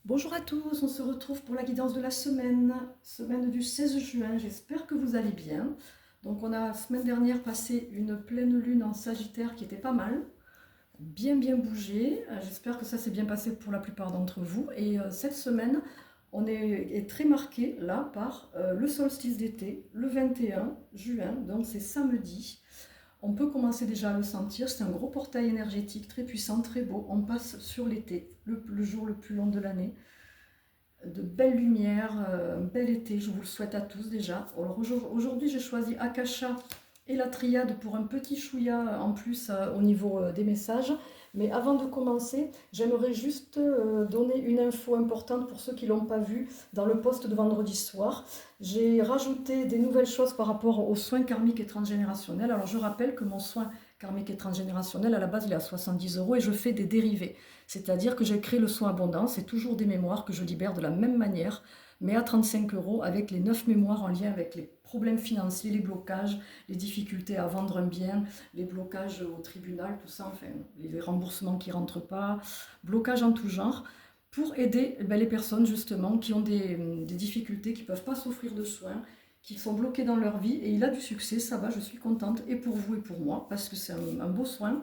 Bonjour à tous, on se retrouve pour la guidance de la semaine du 16 juin. J'espère que vous allez bien. Donc on a la semaine dernière passé une pleine lune en Sagittaire qui était pas mal, bien bougé. J'espère que ça s'est bien passé pour la plupart d'entre vous. Et cette semaine, est très marqué là par le solstice d'été, le 21 juin, donc c'est samedi. On peut commencer déjà à le sentir, c'est un gros portail énergétique très puissant, très beau. On passe sur l'été, le jour le plus long de l'année. De belles lumières, un bel été, je vous le souhaite à tous déjà. Alors aujourd'hui j'ai choisi Akasha et la triade pour un petit chouïa en plus au niveau des messages. Mais avant de commencer, j'aimerais juste donner une info importante pour ceux qui ne l'ont pas vu dans le post de vendredi soir. J'ai rajouté des nouvelles choses par rapport aux soins karmiques et transgénérationnels. Alors je rappelle que mon soin karmique et transgénérationnel, à la base il est à 70 € et je fais des dérivés. C'est-à-dire que j'ai créé le soin abondant, c'est toujours des mémoires que je libère de la même manière, mais à 35 € avec les 9 mémoires en lien avec les problèmes financiers, les blocages, les difficultés à vendre un bien, les blocages au tribunal, tout ça, enfin, les remboursements qui ne rentrent pas, blocages en tout genre, pour aider les personnes justement qui ont des difficultés, qui ne peuvent pas s'offrir de soins, qui sont bloqués dans leur vie, et il a du succès, ça va, je suis contente, et pour vous et pour moi, parce que c'est un beau soin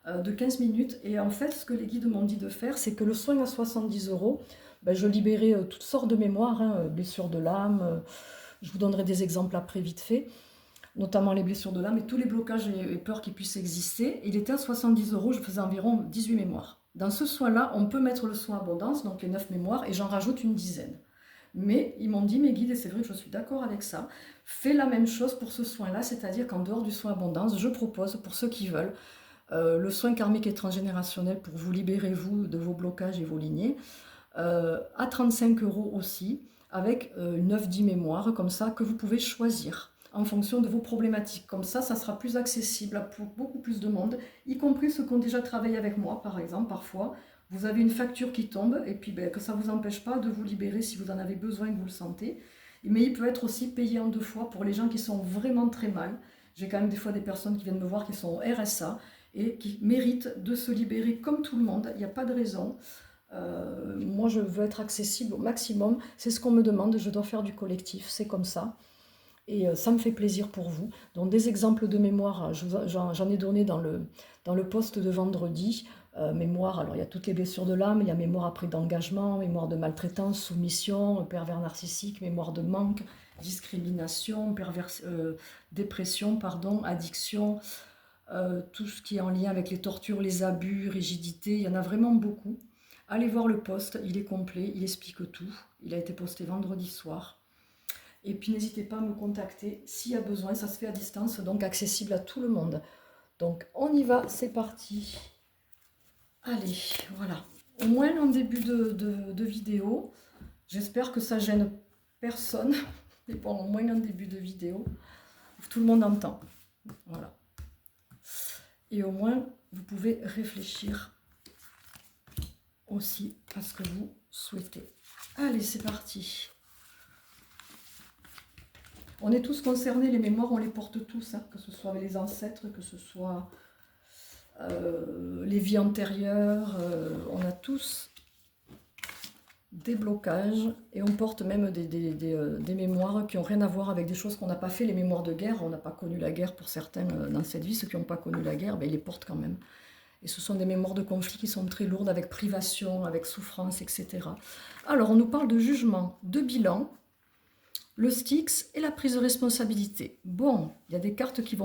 de 15 minutes. Et en fait, ce que les guides m'ont dit de faire, c'est que le soin à 70 €, je libérais toutes sortes de mémoires, blessures de l'âme, je vous donnerai des exemples après vite fait, notamment les blessures de l'âme et tous les blocages et peurs qui puissent exister. Il était à 70 €, je faisais environ 18 mémoires. Dans ce soin-là, on peut mettre le soin abondance, donc les 9 mémoires, et j'en rajoute une dizaine. Mais ils m'ont dit, mes guides, et c'est vrai que je suis d'accord avec ça, fais la même chose pour ce soin-là, c'est-à-dire qu'en dehors du soin abondance, je propose pour ceux qui veulent le soin karmique et transgénérationnel pour vous libérer, vous, de vos blocages et vos lignées, à 35 € aussi, avec 9-10 mémoires, comme ça, que vous pouvez choisir en fonction de vos problématiques. Comme ça sera plus accessible pour beaucoup plus de monde, y compris ceux qui ont déjà travaillé avec moi, par exemple, parfois. Vous avez une facture qui tombe, et puis que ça ne vous empêche pas de vous libérer si vous en avez besoin, que vous le sentez. Mais il peut être aussi payé en 2 fois pour les gens qui sont vraiment très mal. J'ai quand même des fois des personnes qui viennent me voir qui sont au RSA, et qui méritent de se libérer comme tout le monde. Il n'y a pas de raison. Moi, je veux être accessible au maximum. C'est ce qu'on me demande. Je dois faire du collectif. C'est comme ça. Et ça me fait plaisir pour vous. Donc, des exemples de mémoire, j'en ai donné dans le post de vendredi. Mémoire, alors il y a toutes les blessures de l'âme, il y a mémoire après d'engagement, mémoire de maltraitance, soumission, pervers narcissique, mémoire de manque, discrimination, dépression, pardon, addiction, tout ce qui est en lien avec les tortures, les abus, rigidité, il y en a vraiment beaucoup. Allez voir le post, il est complet, il explique tout. Il a été posté vendredi soir. Et puis n'hésitez pas à me contacter s'il y a besoin, ça se fait à distance, donc accessible à tout le monde. Donc on y va, c'est parti. Allez, voilà. Au moins en début de vidéo, j'espère que ça gêne personne, mais bon, au moins en début de vidéo, tout le monde entend. Voilà. Et au moins, vous pouvez réfléchir aussi à ce que vous souhaitez. Allez, c'est parti. On est tous concernés, les mémoires, on les porte tous, que ce soit les ancêtres, que ce soit les vies antérieures, on a tous des blocages et on porte même des mémoires qui n'ont rien à voir avec des choses qu'on n'a pas fait, les mémoires de guerre, on n'a pas connu la guerre pour certains dans cette vie, ceux qui n'ont pas connu la guerre, ils les portent quand même. Et ce sont des mémoires de conflit qui sont très lourdes, avec privation, avec souffrance, etc. Alors, on nous parle de jugement, de bilan, le Styx et la prise de responsabilité. Bon, il y a des cartes qui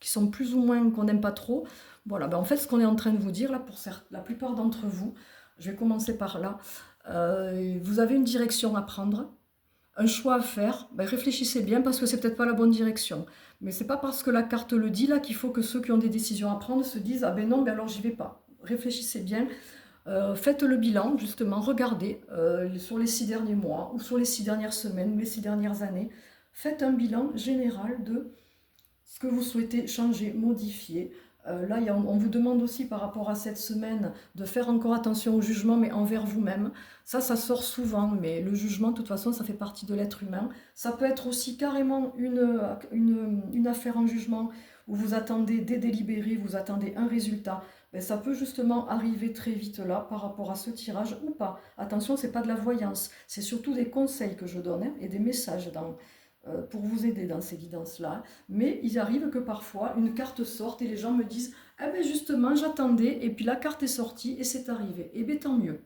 sont plus ou moins, qu'on n'aime pas trop. Voilà, en fait, ce qu'on est en train de vous dire, là, pour la plupart d'entre vous, je vais commencer par là, vous avez une direction à prendre, un choix à faire, réfléchissez bien parce que c'est peut-être pas la bonne direction. Mais c'est pas parce que la carte le dit là qu'il faut que ceux qui ont des décisions à prendre se disent ah ben non, alors j'y vais pas. Réfléchissez bien, faites le bilan justement, regardez sur les 6 derniers mois ou sur les 6 dernières semaines ou les 6 dernières années, faites un bilan général de ce que vous souhaitez changer, modifier. Là, on vous demande aussi par rapport à cette semaine de faire encore attention au jugement, mais envers vous-même. Ça sort souvent, mais le jugement, de toute façon, ça fait partie de l'être humain. Ça peut être aussi carrément une affaire en jugement où vous attendez des délibérés, vous attendez un résultat. ben, ça peut justement arriver très vite là par rapport à ce tirage ou pas. Attention, c'est pas de la voyance, c'est surtout des conseils que je donne hein, et des messages pour vous aider dans ces guidances-là. Mais il arrive que parfois une carte sorte et les gens me disent ah ben justement j'attendais et puis la carte est sortie et c'est arrivé. Et bien tant mieux.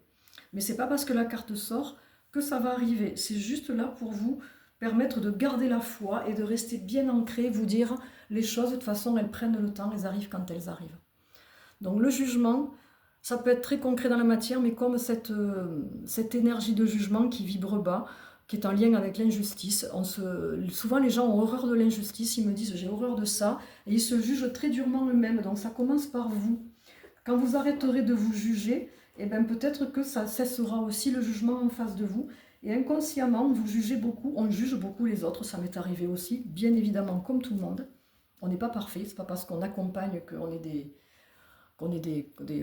Mais c'est pas parce que la carte sort que ça va arriver. C'est juste là pour vous permettre de garder la foi et de rester bien ancré, vous dire les choses de toute façon elles prennent le temps, elles arrivent quand elles arrivent. Donc le jugement, ça peut être très concret dans la matière, mais comme cette énergie de jugement qui vibre bas, qui est en lien avec l'injustice. Souvent les gens ont horreur de l'injustice, ils me disent j'ai horreur de ça, et ils se jugent très durement eux-mêmes. Donc ça commence par vous. Quand vous arrêterez de vous juger, eh bien peut-être que ça cessera aussi le jugement en face de vous. Et inconsciemment, vous jugez beaucoup, on juge beaucoup les autres, ça m'est arrivé aussi, bien évidemment comme tout le monde. On n'est pas parfait, c'est pas parce qu'on accompagne qu'on est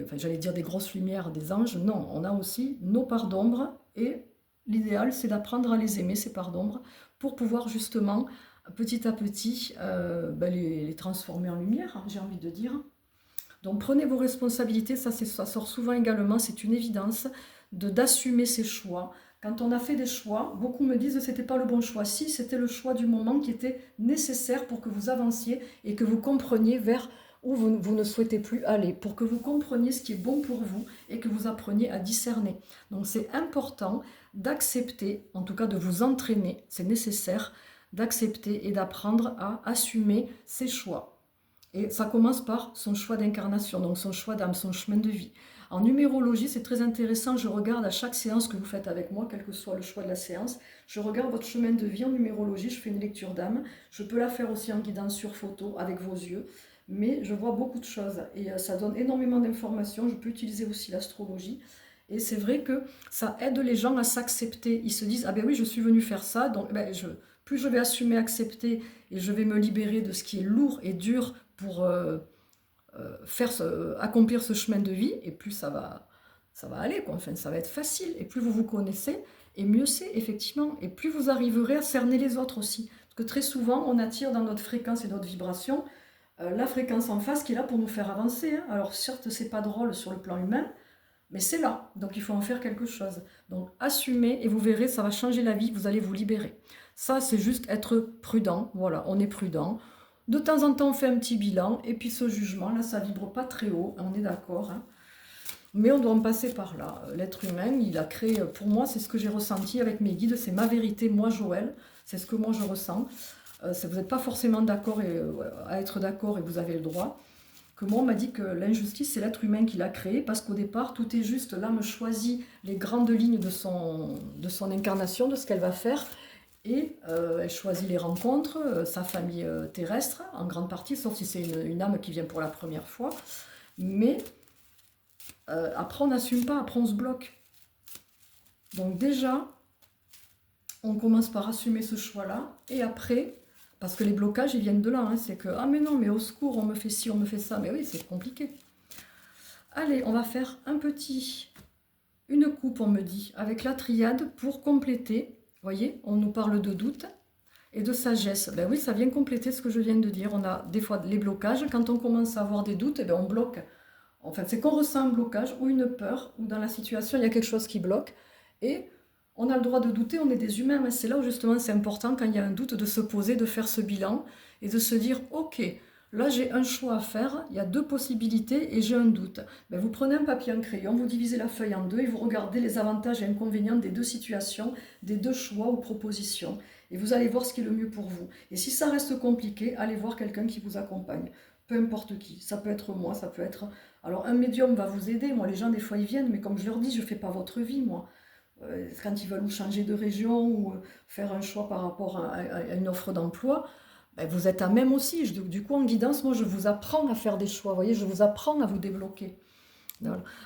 enfin, j'allais dire des grosses lumières, des anges. Non, on a aussi nos parts d'ombre et l'idéal c'est d'apprendre à les aimer, ces parts d'ombre, pour pouvoir justement petit à petit les transformer en lumière, j'ai envie de dire. Donc prenez vos responsabilités, ça sort souvent également, c'est une évidence, d'assumer ses choix. Quand on a fait des choix, beaucoup me disent que ce n'était pas le bon choix. Si, c'était le choix du moment qui était nécessaire pour que vous avanciez et que vous compreniez vers où vous ne souhaitez plus aller, pour que vous compreniez ce qui est bon pour vous et que vous appreniez à discerner. Donc c'est important d'accepter, en tout cas de vous entraîner, c'est nécessaire, d'accepter et d'apprendre à assumer ses choix. Et ça commence par son choix d'incarnation, donc son choix d'âme, son chemin de vie. En numérologie, c'est très intéressant, je regarde à chaque séance que vous faites avec moi, quel que soit le choix de la séance, je regarde votre chemin de vie en numérologie, je fais une lecture d'âme, je peux la faire aussi en guidance sur photo avec vos yeux, mais je vois beaucoup de choses et ça donne énormément d'informations, je peux utiliser aussi l'astrologie. Et c'est vrai que ça aide les gens à s'accepter. Ils se disent, ah ben oui, je suis venu faire ça, donc plus je vais assumer, accepter, et je vais me libérer de ce qui est lourd et dur pour accomplir ce chemin de vie, et plus ça va aller, quoi. Enfin, ça va être facile. Et plus vous vous connaissez, et mieux c'est, effectivement. Et plus vous arriverez à cerner les autres aussi. Parce que très souvent, on attire dans notre fréquence et notre vibration la fréquence en face qui est là pour nous faire avancer. Hein. Alors certes, c'est pas drôle sur le plan humain, mais c'est là, donc il faut en faire quelque chose. Donc assumez et vous verrez, ça va changer la vie, vous allez vous libérer. Ça, c'est juste être prudent, voilà, on est prudent. De temps en temps, on fait un petit bilan, et puis ce jugement, là, ça vibre pas très haut, on est d'accord. Hein. Mais on doit en passer par là. L'être humain, il a créé, pour moi, c'est ce que j'ai ressenti avec mes guides, c'est ma vérité, moi Joël, c'est ce que moi je ressens. Vous n'êtes pas forcément d'accord à être d'accord et vous avez le droit. Que moi, on m'a dit que l'injustice, c'est l'être humain qui l'a créé, parce qu'au départ, tout est juste. L'âme choisit les grandes lignes de son incarnation, de ce qu'elle va faire, et elle choisit les rencontres, sa famille terrestre, en grande partie, sauf si c'est une âme qui vient pour la première fois. Mais après, on n'assume pas, après, on se bloque. Donc déjà, on commence par assumer ce choix-là, et après... Parce que les blocages, ils viennent de là. Hein. C'est que, ah mais non, mais au secours, on me fait ci, on me fait ça. Mais oui, c'est compliqué. Allez, on va faire une coupe, on me dit, avec la triade pour compléter. Vous voyez, on nous parle de doute et de sagesse. Ben oui, ça vient compléter ce que je viens de dire. On a des fois les blocages. Quand on commence à avoir des doutes, eh ben on bloque. En fait, c'est qu'on ressent un blocage ou une peur, ou dans la situation, il y a quelque chose qui bloque. Et... on a le droit de douter, on est des humains, mais c'est là où justement c'est important quand il y a un doute de se poser, de faire ce bilan et de se dire ok, là j'ai un choix à faire, il y a deux possibilités et j'ai un doute. Ben, vous prenez un papier, un crayon, vous divisez la feuille en deux et vous regardez les avantages et inconvénients des deux situations, des deux choix ou propositions. Et vous allez voir ce qui est le mieux pour vous. Et si ça reste compliqué, allez voir quelqu'un qui vous accompagne. Peu importe qui, ça peut être moi, ça peut être... Alors un médium va vous aider, moi les gens des fois ils viennent, mais comme je leur dis, je ne fais pas votre vie moi. Quand ils veulent changer de région ou faire un choix par rapport à une offre d'emploi, ben vous êtes à même aussi. Du coup, en guidance, moi, je vous apprends à faire des choix. Vous voyez, je vous apprends à vous débloquer.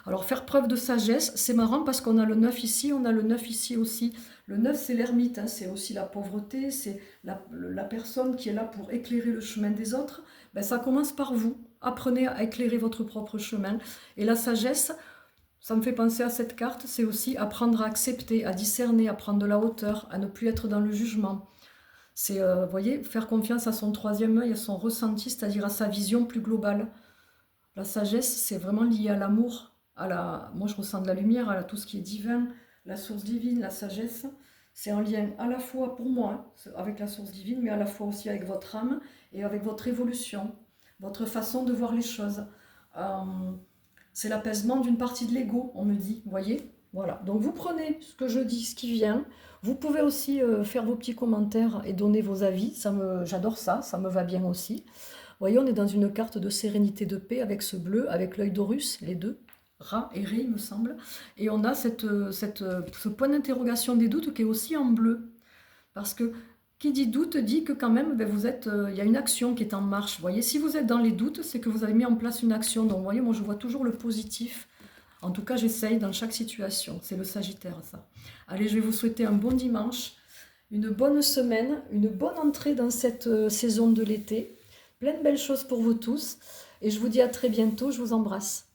Alors, faire preuve de sagesse, c'est marrant parce qu'on a le 9 ici, on a le 9 ici aussi. Le 9, c'est l'ermite, hein, c'est aussi la pauvreté, c'est la personne qui est là pour éclairer le chemin des autres. Ben, ça commence par vous. Apprenez à éclairer votre propre chemin. Et la sagesse... ça me fait penser à cette carte, c'est aussi apprendre à accepter, à discerner, à prendre de la hauteur, à ne plus être dans le jugement. C'est, vous voyez, faire confiance à son troisième œil, à son ressenti, c'est-à-dire à sa vision plus globale. La sagesse, c'est vraiment lié à l'amour, moi je ressens de la lumière, à tout ce qui est divin, la source divine, la sagesse. C'est en lien à la fois pour moi, avec la source divine, mais à la fois aussi avec votre âme et avec votre évolution, votre façon de voir les choses. Euh, c'est l'apaisement d'une partie de l'ego, on me dit, vous voyez? Voilà, donc vous prenez ce que je dis, ce qui vient. Vous pouvez aussi faire vos petits commentaires et donner vos avis. J'adore ça, ça me va bien aussi. Vous voyez, on est dans une carte de sérénité, de paix avec ce bleu, avec l'œil d'Horus, les deux, Ra et Ré, il me semble. Et on a ce point d'interrogation des doutes qui est aussi en bleu. Parce que qui dit doute dit que quand même, ben, il y a une action qui est en marche. Vous voyez, si vous êtes dans les doutes, c'est que vous avez mis en place une action. Donc, vous voyez, moi, je vois toujours le positif. En tout cas, j'essaye dans chaque situation. C'est le Sagittaire, ça. Allez, je vais vous souhaiter un bon dimanche, une bonne semaine, une bonne entrée dans cette saison de l'été. Plein de belles choses pour vous tous. Et je vous dis à très bientôt. Je vous embrasse.